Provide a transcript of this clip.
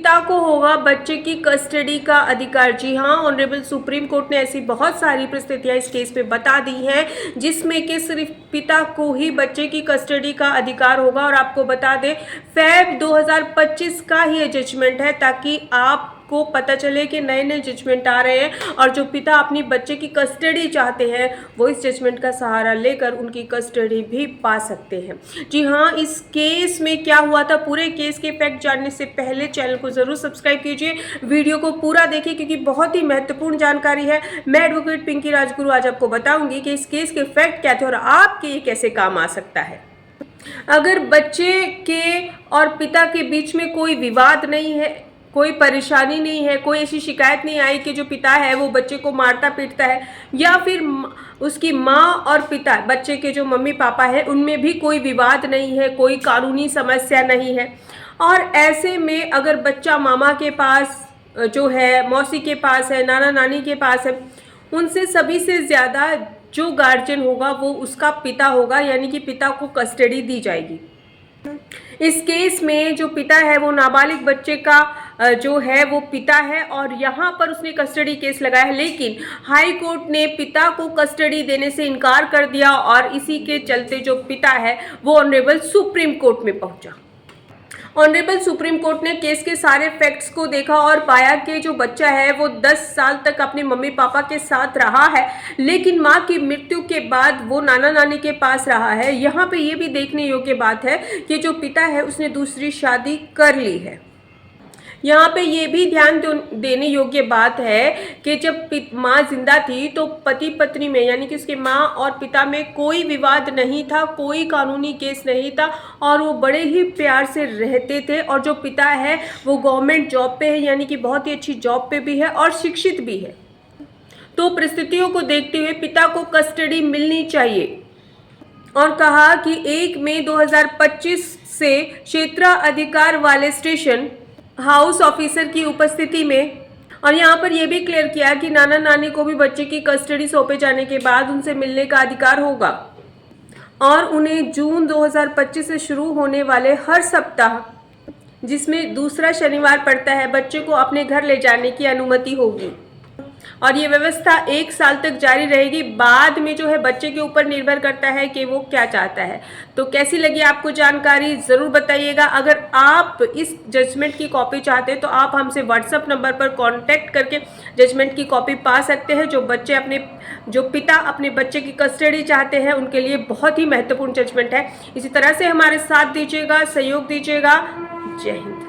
पिता को होगा बच्चे की कस्टडी का अधिकार। जी हाँ, ऑनरेबल सुप्रीम कोर्ट ने ऐसी बहुत सारी परिस्थितियां इस केस पे बता दी हैं जिसमें कि सिर्फ पिता को ही बच्चे की कस्टडी का अधिकार होगा। और आपको बता दें, फेब 2025 का ही ये जजमेंट है, ताकि आपको पता चले कि नए नए जजमेंट आ रहे हैं और जो पिता अपनी बच्चे की कस्टडी चाहते हैं वो इस जजमेंट का सहारा लेकर उनकी कस्टडी भी पा सकते हैं। जी हाँ, इस केस में क्या हुआ था, पूरे केस के फैक्ट जानने से पहले चैनल को ज़रूर सब्सक्राइब कीजिए, वीडियो को पूरा देखिए क्योंकि बहुत ही महत्वपूर्ण जानकारी है। मैं एडवोकेट पिंकी राजगुरु आज आपको बताऊंगी कि इस केस के फैक्ट क्या थे और आपके ये कैसे काम आ सकता है। अगर बच्चे के और पिता के बीच में कोई विवाद नहीं है, कोई परेशानी नहीं है, कोई ऐसी शिकायत नहीं आई कि जो पिता है वो बच्चे को मारता पीटता है, या फिर उसकी माँ और पिता, बच्चे के जो मम्मी पापा है, उनमें भी कोई विवाद नहीं है, कोई कानूनी समस्या नहीं है, और ऐसे में अगर बच्चा मामा के पास जो है, मौसी के पास है, नाना नानी के पास है, उनसे सभी से ज़्यादा जो गार्जियन होगा वो उसका पिता होगा, यानी कि पिता को कस्टडी दी जाएगी। इस केस में जो पिता है वो नाबालिग बच्चे का जो है वो पिता है और यहाँ पर उसने कस्टडी केस लगाया है, लेकिन हाई कोर्ट ने पिता को कस्टडी देने से इनकार कर दिया और इसी के चलते जो पिता है वो ऑनरेबल सुप्रीम कोर्ट में पहुंचा। ऑनरेबल सुप्रीम कोर्ट ने केस के सारे फैक्ट्स को देखा और पाया कि जो बच्चा है वो 10 साल तक अपने मम्मी पापा के साथ रहा है, लेकिन माँ की मृत्यु के बाद वो नाना नानी के पास रहा है। यहाँ पे ये भी देखने योग्य बात है कि जो पिता है उसने दूसरी शादी कर ली है। यहाँ पे ये भी ध्यान देने योग्य बात है कि जब माँ जिंदा थी तो पति पत्नी में, यानी कि उसके माँ और पिता में कोई विवाद नहीं था, कोई कानूनी केस नहीं था और वो बड़े ही प्यार से रहते थे। और जो पिता है वो गवर्नमेंट जॉब पे है, यानी कि बहुत ही अच्छी जॉब पे भी है और शिक्षित भी है। तो परिस्थितियों को देखते हुए पिता को कस्टडी मिलनी चाहिए। और कहा कि 1 मई 2025 से क्षेत्राधिकार वाले स्टेशन हाउस ऑफिसर की उपस्थिति में, और यहाँ पर यह भी क्लियर किया कि नाना नानी को भी बच्चे की कस्टडी सौंपे जाने के बाद उनसे मिलने का अधिकार होगा और उन्हें जून 2025 से शुरू होने वाले हर सप्ताह, जिसमें दूसरा शनिवार पड़ता है, बच्चे को अपने घर ले जाने की अनुमति होगी। और ये व्यवस्था 1 साल तक जारी रहेगी। बाद में जो है बच्चे के ऊपर निर्भर करता है कि वो क्या चाहता है। तो कैसी लगी आपको जानकारी ज़रूर बताइएगा। अगर आप इस जजमेंट की कॉपी चाहते हैं तो आप हमसे व्हाट्सएप नंबर पर कांटेक्ट करके जजमेंट की कॉपी पा सकते हैं। जो पिता अपने बच्चे की कस्टडी चाहते हैं उनके लिए बहुत ही महत्वपूर्ण जजमेंट है। इसी तरह से हमारे साथ दीजिएगा, सहयोग दीजिएगा। जय हिंद।